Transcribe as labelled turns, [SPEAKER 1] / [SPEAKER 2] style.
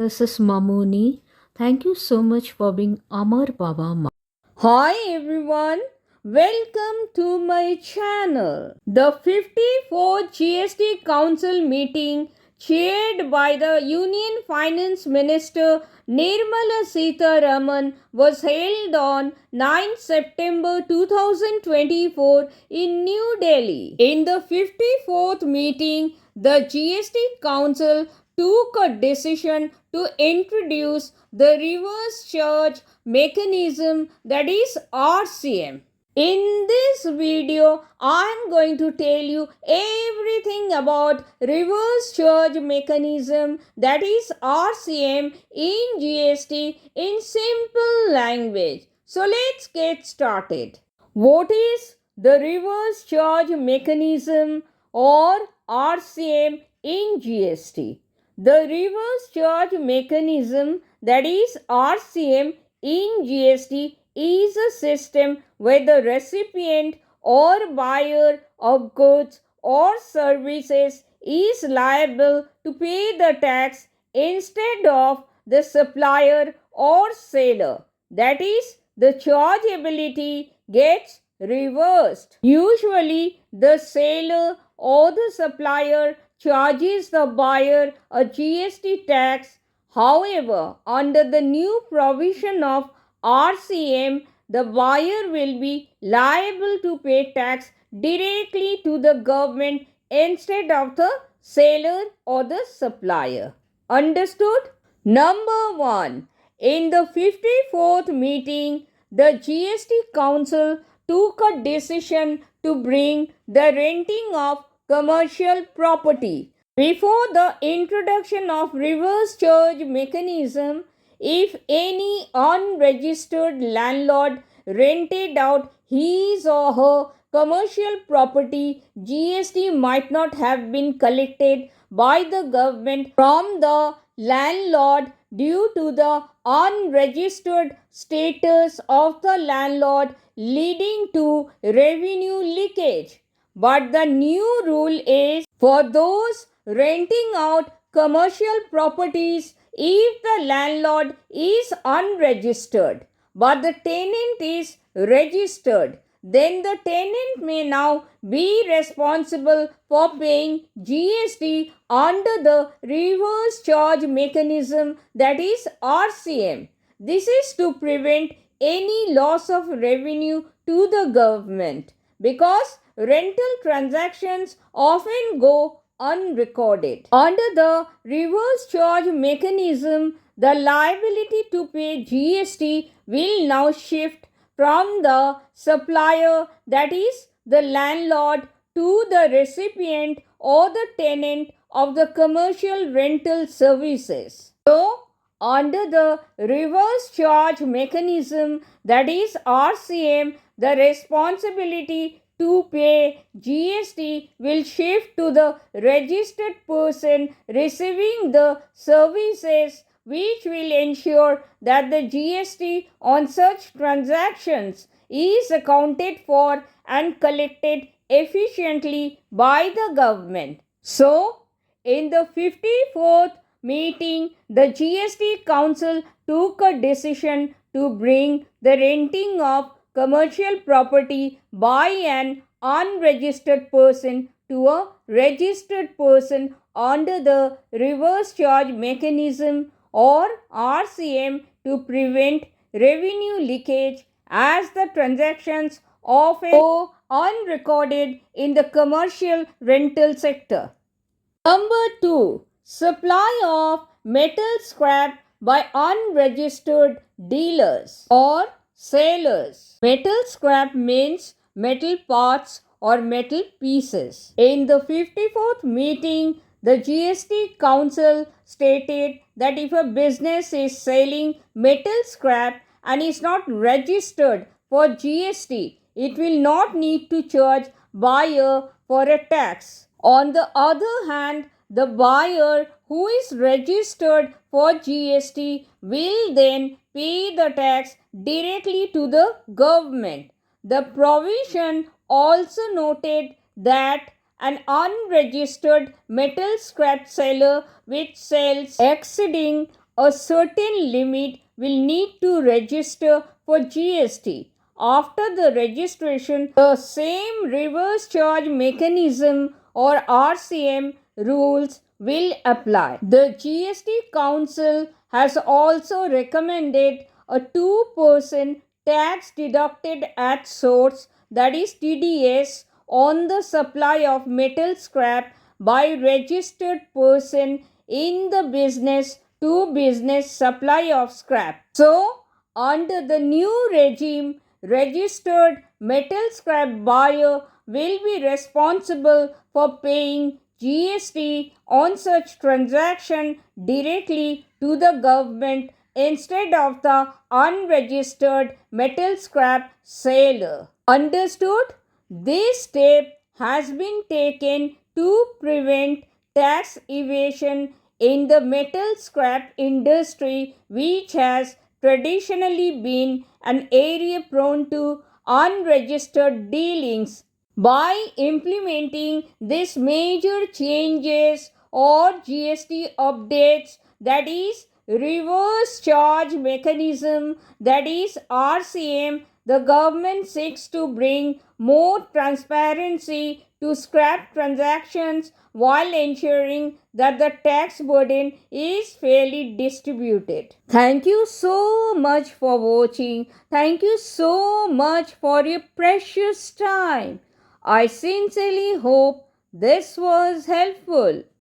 [SPEAKER 1] This is Mamuni. Thank you so much for being Amar Baba Ma.
[SPEAKER 2] Hi everyone, welcome to my channel. The 54th GST Council meeting chaired by the Union Finance Minister Nirmala Sitharaman was held on 9 September 2024 in New Delhi. In the 54th meeting, the GST Council took a decision to introduce the reverse charge mechanism, that is RCM. In this video, I am going to tell you everything about reverse charge mechanism, that is RCM, in GST in simple language. So let's get started. What is the reverse charge mechanism or RCM in GST? The reverse charge mechanism, that is RCM, in GST is a system where the recipient or buyer of goods or services is liable to pay the tax instead of the supplier or seller. That is, the chargeability gets reversed. Usually, the seller or the supplier charges the buyer a GST tax. However, under the new provision of RCM, the buyer will be liable to pay tax directly to the government instead of the seller or the supplier. Understood? Number 1. In the 54th meeting, the GST Council took a decision to bring the renting of commercial property. Before the introduction of reverse charge mechanism, if any unregistered landlord rented out his or her commercial property, GST might not have been collected by the government from the landlord due to the unregistered status of the landlord, leading to revenue leakage. But the new rule is for those renting out commercial properties if the landlord is unregistered but the tenant is registered, then the tenant may now be responsible for paying GST under the reverse charge mechanism, that is RCM. This is to prevent any loss of revenue to the government because rental transactions often go unrecorded. Under the reverse charge mechanism, the liability to pay GST will now shift from the supplier, that is the landlord, to the recipient or the tenant of the commercial rental services. So, under the reverse charge mechanism, that is RCM, the responsibility to pay GST will shift to the registered person receiving the services, which will ensure that the GST on such transactions is accounted for and collected efficiently by the government. So, in the 54th meeting, the GST Council took a decision to bring the renting of commercial property by an unregistered person to a registered person under the reverse charge mechanism or RCM to prevent revenue leakage, as the transactions often go unrecorded in the commercial rental sector. Number 2. Supply of metal scrap by unregistered dealers or sellers. Metal scrap means metal parts or metal pieces. In the 54th meeting, the GST Council stated that if a business is selling metal scrap and is not registered for GST, it will not need to charge buyer for a tax. On the other hand, the buyer who is registered for GST will then pay the tax directly to the government. The provision also noted that an unregistered metal scrap seller which sells exceeding a certain limit will need to register for GST. After the registration, the same reverse charge mechanism or RCM rules will apply. The GST Council has also recommended a 2% tax deducted at source, that is TDS, on the supply of metal scrap by registered person in the business to business supply of scrap. So, under the new regime, registered metal scrap buyer will be responsible for paying GST on such transaction directly to the government instead of the unregistered metal scrap seller. Understood? This step has been taken to prevent tax evasion in the metal scrap industry, which has traditionally been an area prone to unregistered dealings. By implementing these major changes or GST updates, that is reverse charge mechanism, that is RCM, the government seeks to bring more transparency to scrap transactions while ensuring that the tax burden is fairly distributed. Thank you so much for watching. Thank you so much for your precious time. I sincerely hope this was helpful.